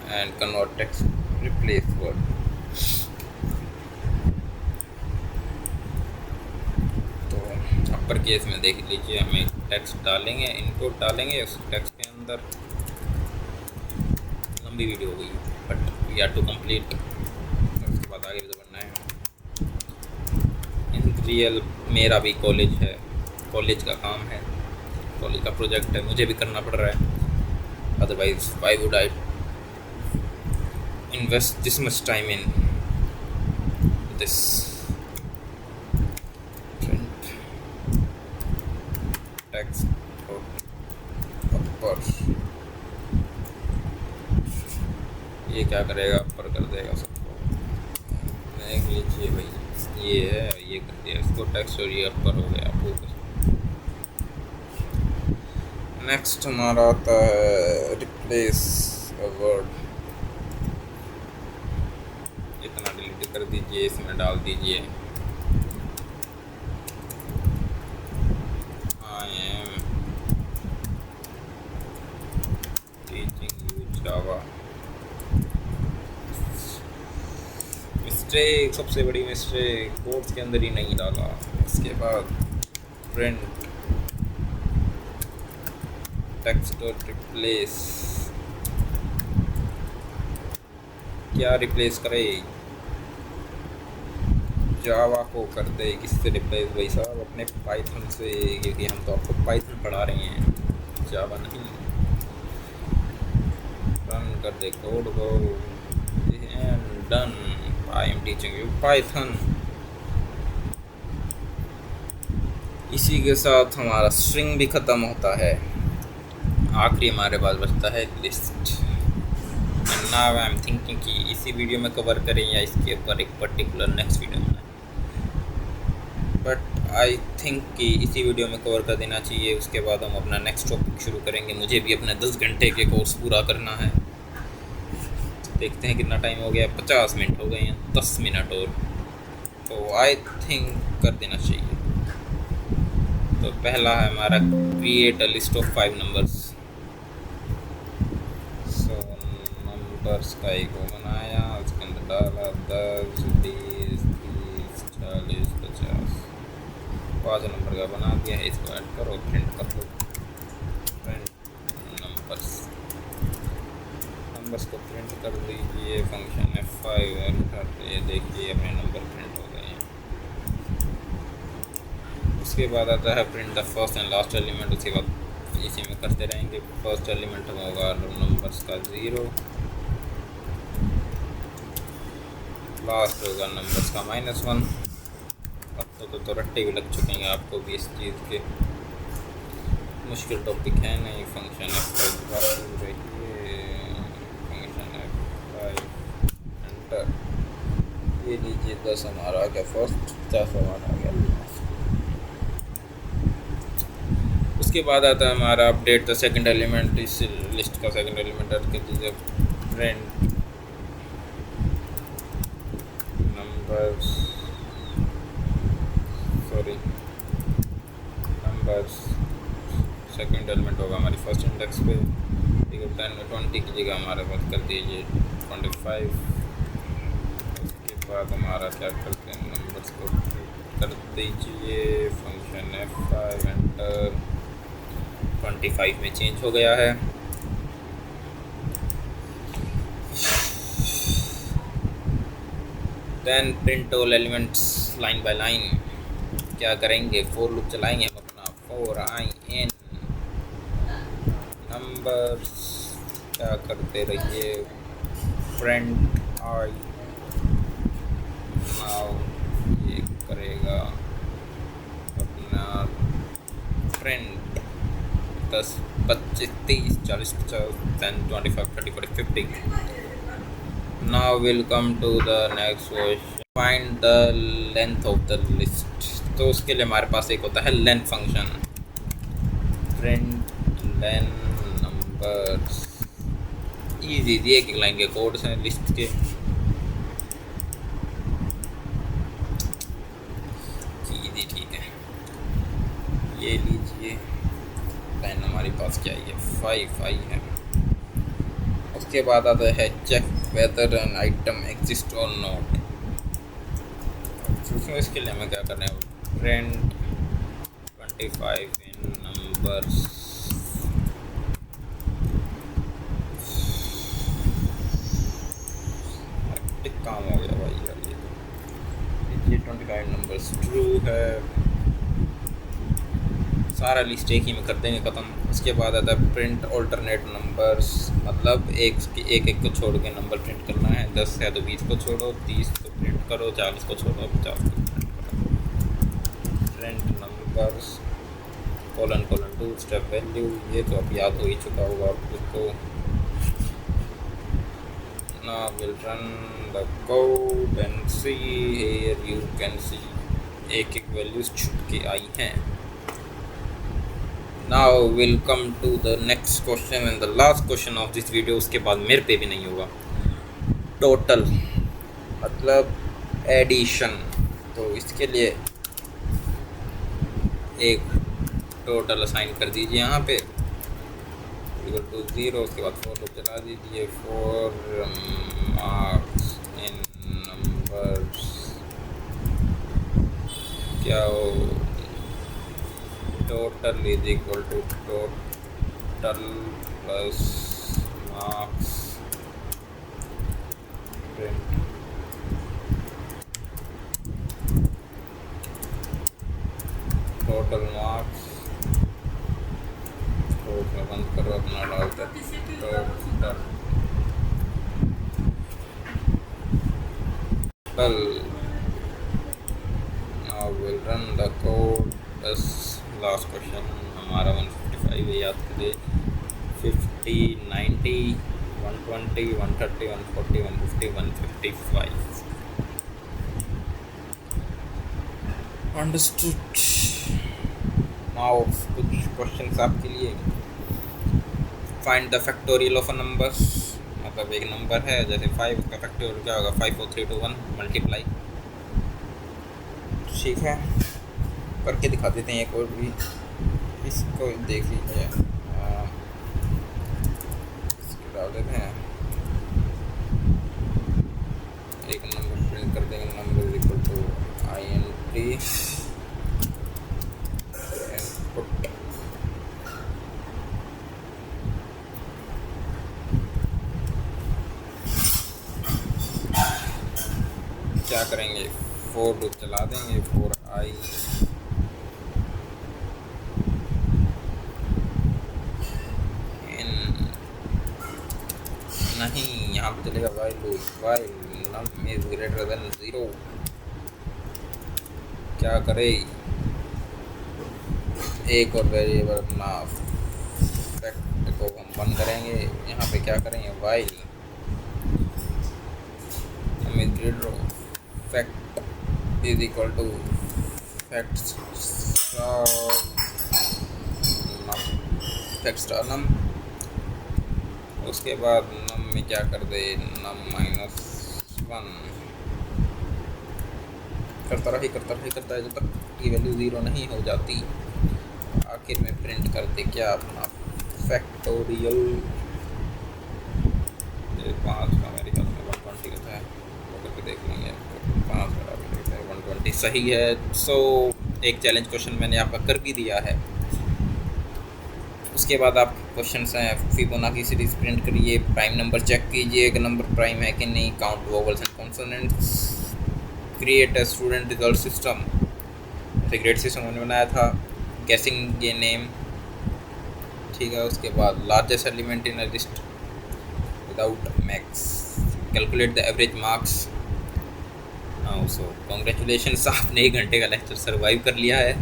and convert text replace word. Upper case में देख लीजिए, हमें टेक्स्ट डालेंगे, इनपुट डालेंगे उस टेक्स्ट के अंदर। लंबी वीडियो हो गई but we are to complete, उसके बाद आगे भी तो बढ़ना है। इन रियल मेरा भी कॉलेज है, कॉलेज का काम है, कॉलेज का प्रोजेक्ट है, मुझे भी करना पड़ रहा है। Otherwise why would I invest this much time in this. Text ऊपर, ये क्या करेगा, ऊपर कर देगा सबको। देख लीजिए भाई, ये है, ये कर दिया इसको टेक्स्ट, और ये ऊपर हो गया फोकस। नेक्स्ट हमारा आता है रिप्लेस अ वर्ड। इतना डिलीट कर दीजिए, इसमें डाल दीजिए मिस्टेक, सबसे बड़ी मिस्टेक, कोड्स के अंदर ही नहीं डाला। इसके बाद प्रिंट टेक्स्ट डॉट रिप्लेस, क्या रिप्लेस करे, जावा को कर दे किससे रिप्लेस भाई साहब, अपने पाइथन से, क्योंकि हम तो आपको पाइथन पढ़ा रहे हैं, जावा नहीं। रन कर दे कोड को, done. I am teaching you Python. इसी के साथ हमारा स्ट्रिंग भी ख़त्म होता है। आखिरी हमारे पास बचता है list. Now I am thinking कि इसी वीडियो में कवर करें या इसके ऊपर एक पर्टिकुलर नेक्स्ट वीडियो बनाएं, बट आई थिंक कि इसी वीडियो में कवर कर देना चाहिए। उसके बाद हम अपना नेक्स्ट टॉपिक शुरू करेंगे। मुझे भी अपना 10 घंटे के कोर्स पूरा करना है। देखते हैं कितना टाइम हो गया, 50 मिनट हो गए हैं, 10 मिनट और, तो आई थिंक कर देना चाहिए। तो पहला है हमारा create a list of 5 numbers. So numbers का एक वो बनाया, उसके अंदर डाला 10, 20, 30, 40, 50। 5 नंबर का बना दिया है, इसको ऐड करो, प्रिंट कर दो। प्रिंट नंबर्स को प्रिंट कर दीजिए। Function F5 enter. ये देखिए अपने नंबर प्रिंट हो गए हैं। उसके बाद आता है print the first and last element. उसके बाद इसी में करते रहेंगे। फर्स्ट एलिमेंट होगा नंबर्स का 0, लास्ट होगा नंबर्स का -1। अब तो रट्टे भी लग चुके हैं आपको भी इस चीज़ के, मुश्किल टॉपिक है नहीं। Function F5 function F5 enter. ये लीजिए 10 हमारा आ गया फर्स्ट, 50 हमारा आ गया। उसके बाद आता है हमारा अपडेट द सेकंड एलिमेंट। इस लिस्ट का सेकंड एलिमेंट ऐड कर दीजिए। प्रिंट नंबर्स सेकंड एलिमेंट होगा हमारी फर्स्ट इंडेक्स पे। ठीक है, 10 में 20 की जगह हमारे पास कर दीजिए 25। उसके बाद हमारा क्या करते हैं, नंबर्स को कर दीजिए। Function F5 enter. 25 में चेंज हो गया है। Then print all elements line by line. क्या करेंगे, फॉर लूप चलाएंगे हम अपना। फॉर आई इन नंबर्स क्या करते रहिए, प्रिंट आई। नाउ ये करेगा अपना print 10, 25, 30, 40, 50, 10, 25, 30, 40, 50। Now we'll come to the next question. Find the length of the list. तो उसके लिए हमारे पास एक होता है लेंथ फंक्शन। प्रिंट लेन नंबर्स। इजी एक लाइन के कोड्स हैं लिस्ट के। इजी ठीक है, ये लीजिए। लाइन हमारे पास क्या है, 5 आई है। उसके बाद आता है check whether an item exist और नॉट। इसके लिए हमें क्या करना है, प्रिंट 25 इन नंबर्स। काम हो गया भाई यार, ये 25 नंबर्स ट्रू है। सारा लिस्ट एक ही में कर देंगे ख़त्म। उसके बाद आता है प्रिंट ऑल्टरनेट नंबर्स, मतलब एक को छोड़ के नंबर प्रिंट करना है। 10 है तो 20 को छोड़ो, 30 को प्रिंट करो, 40 को छोड़ो, 50 को प्रिंट करो। Print numbers colon 2 step value. ये तो अब याद हो ही चुका होगा आपको। Now we'll run the code and see. Here you can see एक वैल्यूज छुप के आई हैं। Now we'll come to the next question and the last question of this video. उसके बाद मेरे पे भी नहीं होगा। टोटल मतलब एडिशन। तो इसके लिए एक टोटल असाइन कर दीजिए यहाँ पे इक्वल टू 0। उसके बाद फॉर लूप चला दीजिए। फॉर मार्क्स इन नंबर्स क्या हो, total is equal to total plus marks. Print total marks को बंद करो, अपना डालते total. Now we'll run the code। बस लास्ट क्वेश्चन हमारा 155 है, याद करिए। 50, 90, 120, 130, 140, 150, 155। अंडरस्टूड। नाउ कुछ क्वेश्चंस आपके लिए। Find the factorial of a numbers, मतलब एक नंबर है जैसे 5 का फैक्टोरियल क्या होगा, 5 4 3 2 1 मल्टीप्लाई। ठीक है, करके दिखा देते हैं एक और भी। इसको देख लीजिए, इसको डाल देते हैं। एक नंबर प्रिंट कर देंगे, नंबर इक्वल टू INT क्या करेंगे, फोर लूप चला देंगे, फोर आई नहीं, यहाँ पे चलेगा while loop, while num is greater than 0। क्या करे, एक और वेरिएबल अपना फैक्ट को हम बंद करेंगे। यहाँ पे क्या करेंगे, while num is greater fact is equal to fact star num. उसके बाद नम में क्या कर दे, नम -1 करता है जब तक की वैल्यू 0 नहीं हो जाती। आखिर में प्रिंट कर दे क्या, अपना फैक्टोरियल 5 का मेरे ख्याल में 120 का है, वो करके देख लेंगे। 5 बराबर 120 सही है। सो एक चैलेंज क्वेश्चन मैंने आपका कर भी दिया है। उसके बाद आप क्वेश्चन हैं, फिबोनाची सीरीज प्रिंट करिए, प्राइम नंबर चेक कीजिए कि नंबर प्राइम है कि नहीं, count vowels and consonants, create a student result system, ऐसे ग्रेड सिस्टम मैंने बनाया था, गेसिंग ये नेम, ठीक है। उसके बाद largest element in a list without max, calculate the average marks. So congratulation, आपने 1 घंटे का लेक्चर सर्वाइव कर लिया है।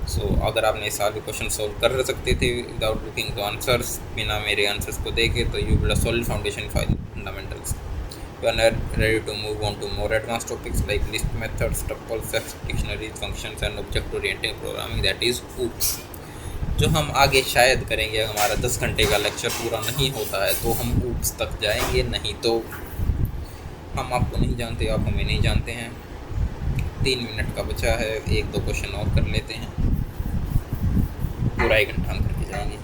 सो अगर आपने इस साल के क्वेश्चन सॉल्व कर सकते थे विदाउट लुकिंग टू आंसर्स, बिना मेरे आंसर्स को देखे, तो you build a solid foundation fundamentals. You are ready to move on to more advance topics like list methods, tuples, dictionaries, functions and object oriented programming, that is oops, जो हम आगे शायद करेंगे। हमारा 10 घंटे का लेक्चर पूरा नहीं होता है तो हम ऊप्स तक जाएंगे, नहीं तो हम आपको नहीं जानते, आप हमें नहीं जानते हैं। 3 मिनट का बचा है, 1-2 क्वेश्चन और कर लेते हैं, पूरा 1 घंटा हम करके जाएंगे।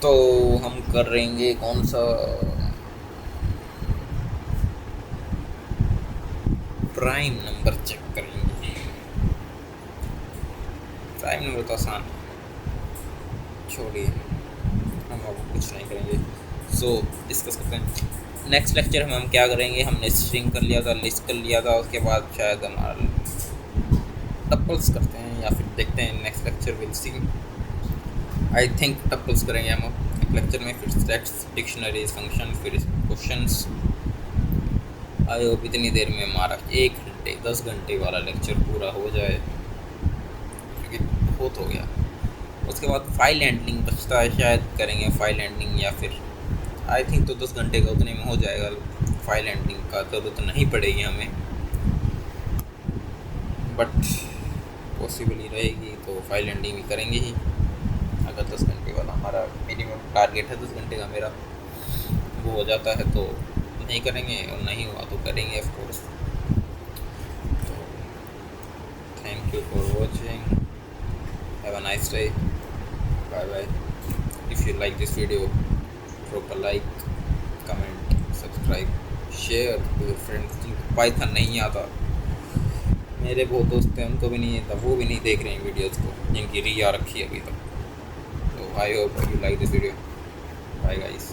तो हम करेंगे कौन सा, प्राइम नंबर चेक करेंगे। प्राइम नंबर तो आसान, छोड़िए, हम अब कुछ नहीं करेंगे। सो डिस्कस करते हैं नेक्स्ट लेक्चर में हम क्या करेंगे। हमने स्ट्रिंग कर लिया था, लिस्ट कर लिया था, उसके बाद शायद हमारा टपल्स करते हैं, या फिर देखते हैं next lecture will see. I think tuples करेंगे हम एक लेक्चर में, फिर स्टैक्स, डिक्शनरीज, फंक्शन, फिर क्वेश्चंस। आई होप इतनी देर में हमारा 1 घंटे 10 घंटे वाला लेक्चर पूरा हो जाए, क्योंकि बहुत हो गया। उसके बाद फाइल हैंडलिंग बचता है, शायद करेंगे फाइल हैंडलिंग, या फिर आई थिंक तो 10 घंटे का उतने में हो जाएगा। फाइल हैंडलिंग का ज़रूरत नहीं पड़ेगी हमें, बट पॉसिबल ही रहेगी तो फाइल हैंडलिंग भी करेंगे ही। अगर 10 घंटे वाला हमारा मिनिमम टारगेट है, 10 घंटे का मेरा वो हो जाता है तो नहीं करेंगे, और नहीं हुआ तो करेंगे ऑफ कोर्स। तो thank you for watching, have a nice day, bye bye. If you like this video, drop a like, comment, subscribe, share to your friends जिनको पाइथन नहीं आता। मेरे बहुत दोस्त हैं उनको भी नहीं आता, वो भी नहीं देख रहे हैं वीडियोज़ को जिनकी रिया रखी है अभी तक। तो I hope you like this video, bye guys.